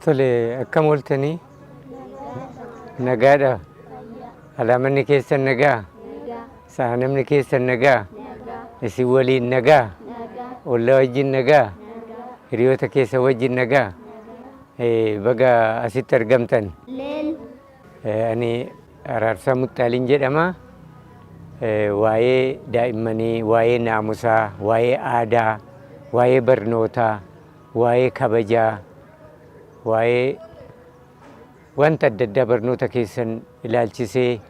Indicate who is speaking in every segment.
Speaker 1: Tole akkam ooltanii nagaadha. Alaamanni keessan nagaa, saanamni keessan nagaa, isin waliin nagaa, ollaa wajjin nagaa, hiriyoota keessa wajjin nagaa. Baga asitti argamtan. Ani Araarsaa Muxxaaliin jedhama. Waa'ee daa'immanii, waa'ee naamusaa, waa'ee aadaa, waa'ee barnootaa, waa'ee kabajaa, waa'ee wanta adda addaa barnoota keessan ilaalchisee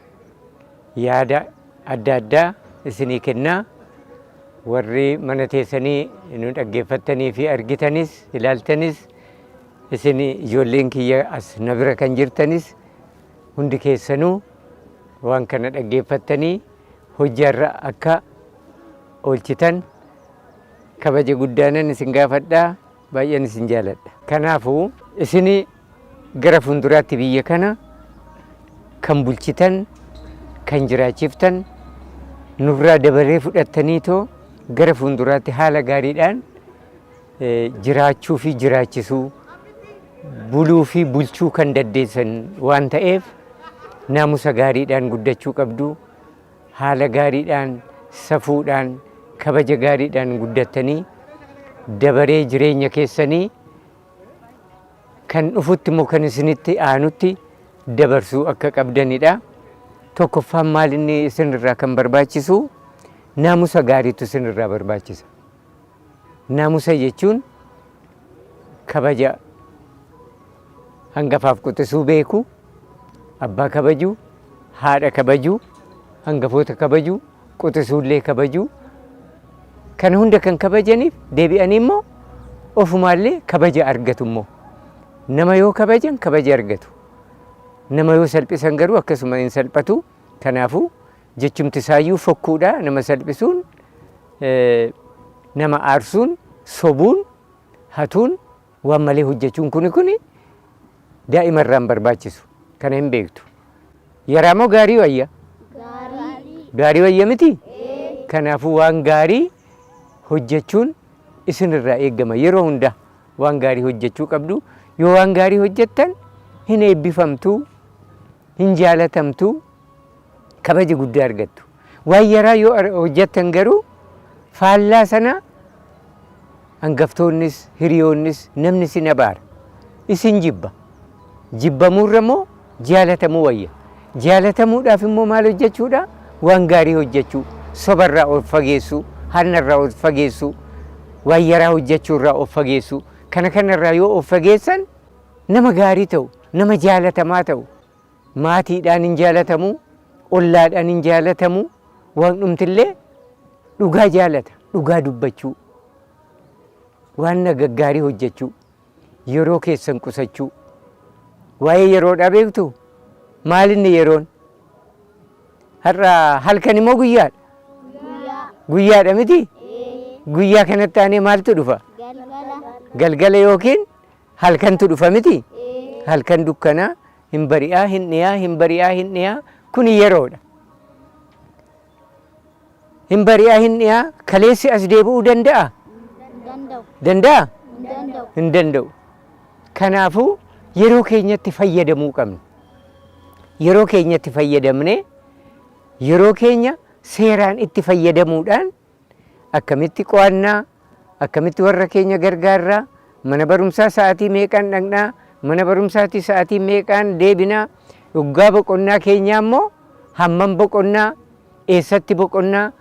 Speaker 1: yaada adda addaa isinii kennaa. Warri mana teessanii nu dhaggeeffattanii fi argitanis ilaaltanis, isin ijoolleen kiyya as na bira kan jirtanis hundi keessanuu waan kana dhaggeeffattanii hojjaarra akka oolchitan kabaja guddaanan isin gaafadhaa. Baay'een isin jaaladha. Kanaafuu isin gara fuulduraatti biyya kana kan bulchitan, kan jiraachiftan, nurraa dabaree fudhattaniitoo gara fuulduraatti haala gaariidhaan jiraachuu fi jiraachisuu, buluu fi bulchuu kan dandeessan waan ta'eef naamusa gaariidhaan guddachuu qabdu. Haala gaariidhaan, safuudhaan, kabaja gaariidhaan guddattanii dabaree jireenya keessanii kan dhufutti immoo kan isinitti aanutti dabarsuu akka qabdanidha. Tokkoffaan maal inni isinirraa kan barbaachisu naamusa gaariitu isinirraa barbaachisa. Naamusa jechuun kabaja, hangafaaf quxisuu beeku, abbaa kabajuu, haadha kabajuu, hangafoota kabajuu, quxisuullee kabajuu. Kana hunda kan kabajaniif deebi'anii immoo ofumaallee kabaja argatu. Immoo nama yoo kabajan kabaja argatu, nama yoo salphisan garuu akkasuma hin salphatu. Kanaafuu jechumti isaayyuu fokkuudha. Nama salphisuun, nama aarsuun, sobuun, hatuun, waan malee hojjechuun kuni daa'imarraan barbaachisu. Kana hin beektu. Yaraa moo gaarii wayya? Gaarii wayya miti? Kanaafuu waan gaarii hojjechuun isinirraa eegama. Yeroo hunda waan gaarii hojjechuu qabdu. Yoo waan gaarii hojjettan hin eebbifamtu, hin jaalatamtu, kabaja guddaa argattu. Waan yaraa yoo hojjettan garuu faallaa sana hangaftoonnis, hiriyoonnis, namni isin abaara, isin jibba. Jibbamuurra moo jaalatamuu wayya. Jaalatamuudhaaf immoo maal hojjechuudha? Waan gaarii hojjechuu, sobarraa of fageessuu, hannarraa of fageessuu, waan yaraa hojjechuurraa of fageessuu. Kana kanarraa yoo of fageessan nama gaarii ta'u, nama jaalatamaa ta'u. Maatiidhaan hin jaalatamu, ollaadhaan hin jaalatamu. Waan dhumtillee dhugaa jaalata, dhugaa dubbachuu, waan gaggaarii hojjechuu, yeroo keessan qusachuu. Waa'ee yeroodhaa beektu? Maalinni yeroon? Har'a halkan immoo guyyaadha? Guyyaadha miti? Guyyaa kanatti aanee maaltu dhufa? Galgala yookiin halkantu dhufa miti? Halkan dukkanaa, hin bari'aa, hin dhiyaa, hin bari'aa, hin dhiyaa. Kun yeroodha. Hin bari'aa, hin dhiyaa. Kaleessi as deebi'uu danda'a? Danda'a? Hin danda'u. Kanaafuu yeroo keenyatti fayyadamuu qabna. Yeroo keenyatti fayyadamne, yeroo keenya seeraan itti fayyadamuudhaan akkamitti qo'annaa, akkamitti warra keenya gargaarraa, mana barumsaa sa'aatii meeqaan dhaqnaa, mana barumsaatti sa'aatii meeqaan deebinaa, waggaa boqonnaa keenyaa immoo hammam boqonnaa, eessatti boqonnaa,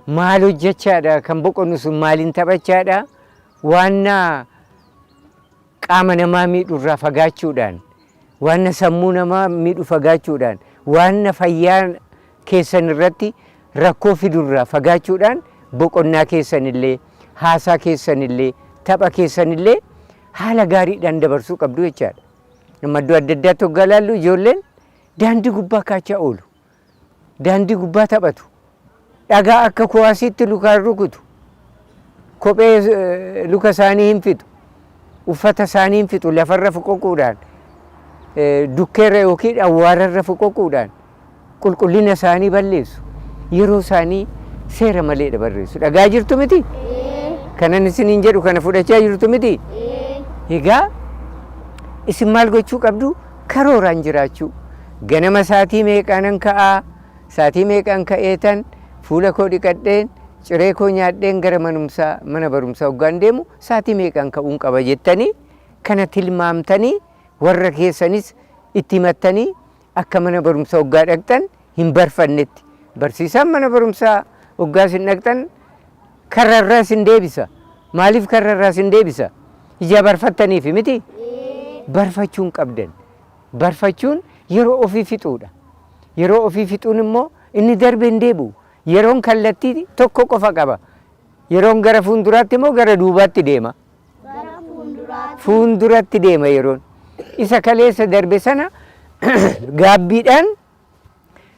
Speaker 1: maal hojjechaadha, kan boqonnu sun maaliin taphachaadha. Waanna qaama namaa miidhurraa fagaachuudhaan, waanna sammuu namaa miidhu fagaachuudhaan, waanna fayyaa keessan irratti rakkoo fidurraa fagaachuudhaan boqonnaa keessanillee, haasaa keessanillee, tapha keessanillee haala gaariidhaan dabarsuu qabdu jechaadha. Iddoo adda addaatti hoggaa laallu ijoolleen daandii gubbaa kaachaa oolu, daandii gubbaa taphatu, dhagaa akka kuwaasiitti lukaan rukutu, kophee luka isaanii hin fixu, uffata isaanii hin fixu, lafarra fuqoquudhaan, dukkeerra yookiin awwaararra fuqoquudhaan qulqullina isaanii balleessu. Yeroo isaanii seera malee barreessu. Dhagaa jirtu miti? Kanan isiniin jedhu kana fudhachaa jirtu miti? Egaa isin maal gochuu qabdu? Karooraan jiraachuu. Ganama saatii meeqaanan ka'aa? Saatii meeqaan ka'eetan fuula koo dhiqadheen ciree koo nyaadheen gara mana barumsaa hoggaan deemu saatii meeqaan ka'uun qaba jettanii kana tilmaamtanii warra keessanis itti himattanii akka mana barumsaa hoggaa dhaqxan hin barfannetti. Barsiisaan mana barumsaa hoggaa isin dhaqxan karrarraa isin deebisa. Maaliif karrarraa isin deebisa? Ija barfattaniif miti? Barfachuun qabdan. Barfachuun yeroo ofii fixuudha. Yeroo ofii fixuun immoo inni darbe hin deebi'u. Yeroon kallattii tokko qofa qaba. Yeroon gara fuulduraatti immoo gara duubaatti deema. Fuulduratti deema yeroon. Isa kaleessa darbe sana gaabbiidhaan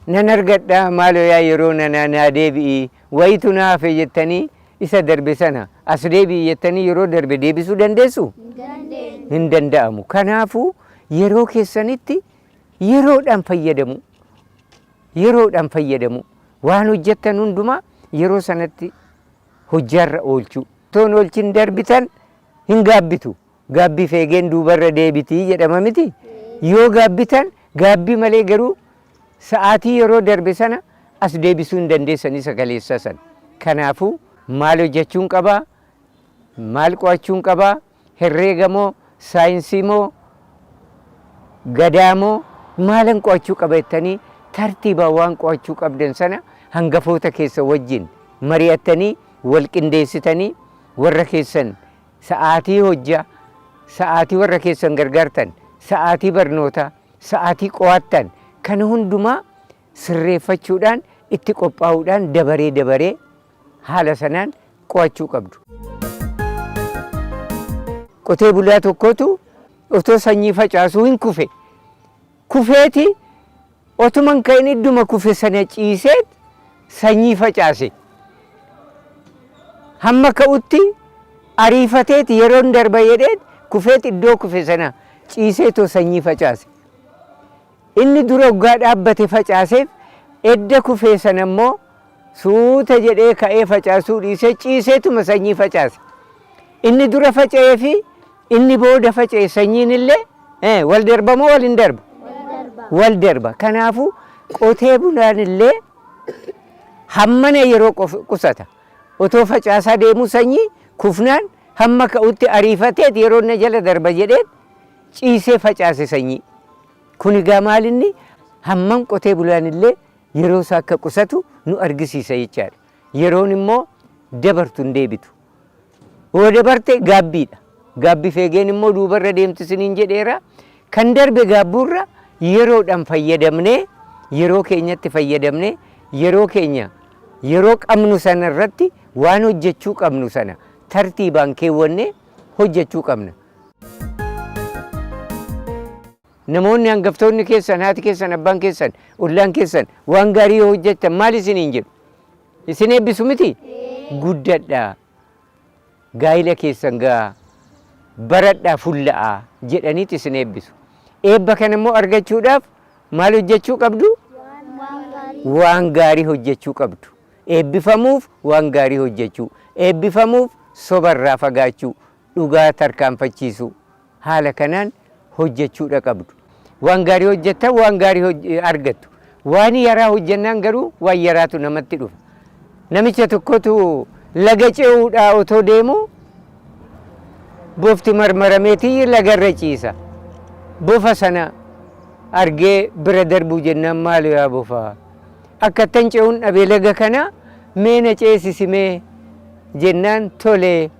Speaker 1: nan argadha maaloo yaa yeroo naa deebi'i wayitu naa hafe jettanii isa darbe sana as deebi'i jettanii yeroo darbe deebisuu dandeessu? Hin danda'amu. Kanaafuu yeroo keessanitti yeroodhaan fayyadamu. Yeroodhaan fayyadamu. Waan hojjettan hundumaa yeroo sanatti hojjaarra oolchuu. Toon oolchin darbitan hin gaabbitu. Gaabbii feegeen duubarra deebitii jedhama miti? Yoo gaabbitan gaabbii malee garuu sa'aatii yeroo darbe sana as deebisuu hin dandeessan isa kaleessa sana. Kanaafuu maal hojjechuun qabaa? Maal qo'achuun qabaa? Herreega moo saayinsii moo gadaa moo maalan qo'achuu qaba jettanii tartiibaan waan qo'achuu qabdan sana hangafoota keessa wajjin mari'attanii wal qindeessitanii warra keessan sa'aatii hojjaa, sa'aatii warra keessan gargaartan, sa'aatii barnootaa, sa'aatii qo'attan kana hundumaa sirreeffachuudhaan itti qophaa'uudhaan dabaree haala sanaan qo'achuu qabdu. Qotee bulaa tokkotu otoo sanyii facaasuu hin kufe. Kufeeti otuman ka'in idduma kufe sana ciiseet sanyii facaase. Hamma ka'utti ariifateeti yeroon darba jedheet kufeet iddoo kufe sana ciiseetoo sanyii facaase. Inni dura hoggaa dhaabbate facaaseef edda kufee sana immoo suuta jedhee ka'ee facaasuu dhiisee ciiseetuma sanyii facaase. Inni dura faca'ee fi inni booda faca'e sanyiin illee wal darba moo wal hin darba? Wal darba. Kanaafuu qotee bulaan illee hammana yeroo qusata. Otoo facaasaa deemuu sanyii kufnaan hamma ka'utti ariifateet yeroo na jala darba jedheet ciisee facaase sanyii. Kun egaa maalinni hamman qotee bulaan illee yeroo isaa akka qusatu nu argisiisa jechaadha. Yeroon immoo dabartu hin deebitu. Yoo dabarte gaabbiidha. Gaabbii feegeen immoo duubarra deemtisiniin jedheera. Kan darbe gaabbuurra yeroodhaan fayyadamnee yeroo keenyatti fayyadamnee yeroo keenya yeroo qabnu sana irratti waan hojjechuu qabnu sana tartiibaan keewwannee hojjechuu qabna. Namoonni hangaftoonni keessan, haati keessan, abbaan keessan, ollaan keessan waan gaarii yoo hojjettan maal isiniin jedhu? Isin eebbisu miti? Guddadhaa. Gaa'ila keessan gaa baradhaa fulla'aa jedhaniit isin eebbisu. Eebba kana immoo argachuudhaaf maal hojjechuu qabdu? Waan gaarii hojjechuu qabdu. Eebbifamuuf waan gaarii hojjechuu. Eebbifamuuf sobarraa fagaachuu. Dhugaa tarkaanfachiisuu. Haala kanaan hojjechuudha qabdu. Waan gaarii hojjettan waan gaarii argattu. Waan yaraa hojjennaan garuu waan yaraatu namatti dhufa. Namicha tokkotu laga ce'uudhaa otoo deemu bofti marmarameetii lagarra ciisa. Bofa sana argee bira darbuu jennaan maal yaa bofaa? Akkattan ce'uun dhabee laga kana mee na ceesisimee jennaan tolee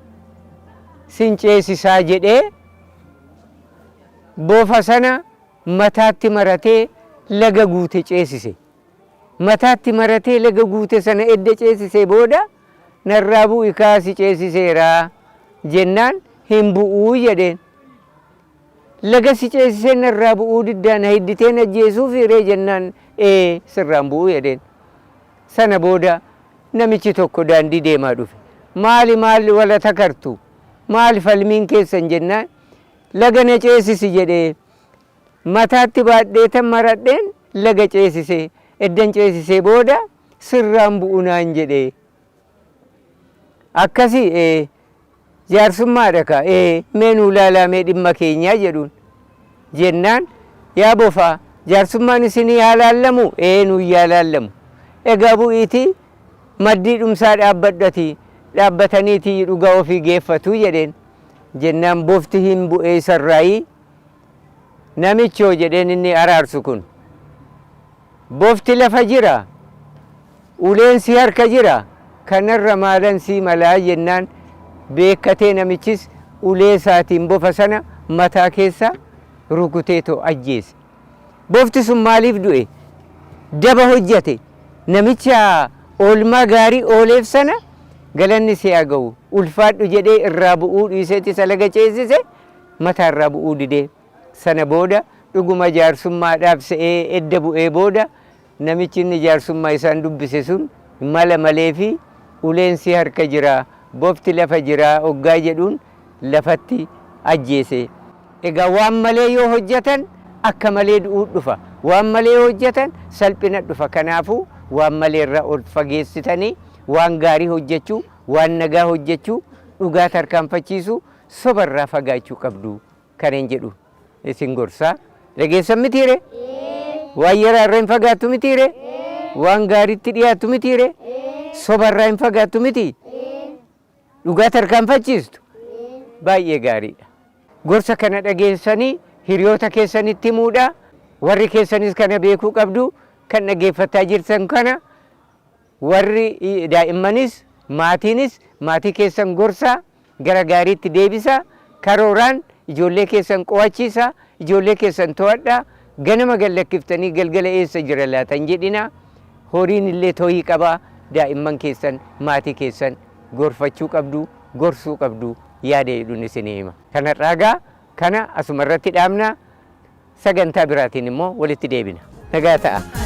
Speaker 1: sin ceesisaa jedhee bofa sana mataatti maratee laga guute ceesise. Mataatti maratee laga guute sana edda ceesisee booda narraa bu'i kaasi ceesiseeraa jennaan hin bu'uu jedheen. Laga si ceesisee narraa bu'uu diddaan hidditeen ajjeesuuf hiree jennaan sirraan bu'uu jedheen. Sana booda namichi tokko daandii deemaa dhufe. Maali wala takartu? Maali falmiin keessan jennaan? Laga na ceesisi jedhee mataatti baadheetan maradheen laga ceesisee eddan ceesisee booda sirraan bu'u naan jedhee. Akkasii jaarsummaadha ka mee nuu laalaa mee dhimma keenyaa jedhuun. jennaan yaa bofaa jaarsummaan isinii haalaallamu eenuu yaalaallamu egaa bu'iitii maddii dhumsaa dhaabbataniitii dhugaa ofii geeffatu jedheen jennaan bofti hin bu'ee sarraayii namichoo jedheen inni araarsu kun bofti lafa jira uleen si harka jira kanarra maalan sii malaa jennaan beekkatee namichis ulee isaatiin bofa sana mataa keessa rukuteetoo ajjeese bofti sun maaliif du'e daba hojjate namicha oolmaa gaarii ooleef sana galanni si haa ga'u ulfaadhu jedhee irraa bu'uu dhiiseeti isa laga ceesise mataa irraa bu'uu didee sana booda dhuguma jaarsummaadhaaf se'ee edda bu'ee booda namichi inni jaarsummaa isaan dubbise sun mala malee fi uleen si harka jira bofti lafa jira oggaa jedhuun lafatti ajjeese egaa waan malee yoo hojjetan akka malee du'uu dhufa waan malee yoo hojjetan salphina dhufa kanaafuu waan malee irraa ol fageessitanii waan gaarii hojjechuu waan nagaa hojjechuu dhugaa tarkaanfachiisuu sobarraa fagaachuu qabdu kaneen jedhu isin gorsaa dhageessan mitiire waan yaraa irraa hin fagaattu mitiire waan gaariitti dhiyaattu mitiire sobarraa hin fagaattu miti dhugaa tarkaanfachiistu baay'ee gaariidha gorsa kana dhageessanii hiriyoota keessanitti himuudha warri keessanis kana beekuu qabdu kan dhageeffataa jirtan kana warri daa'immanis maatiinis maatii keessan gorsaa gara gaariitti deebisaa karooraan ijoollee keessan qo'achiisaa ijoollee keessan to'adhaa ganama gallakkiftanii galgala eessa jira laatan jedhina horiin illee tooyii qabaa daa'imman keessan maatii keessan gorfachuu qabdu gorsuu qabdu yaada jedhuun isin hima kanarraa kana asuma irratti dhaabna sagantaa biraatiin immoo walitti deebina nagaa ta'a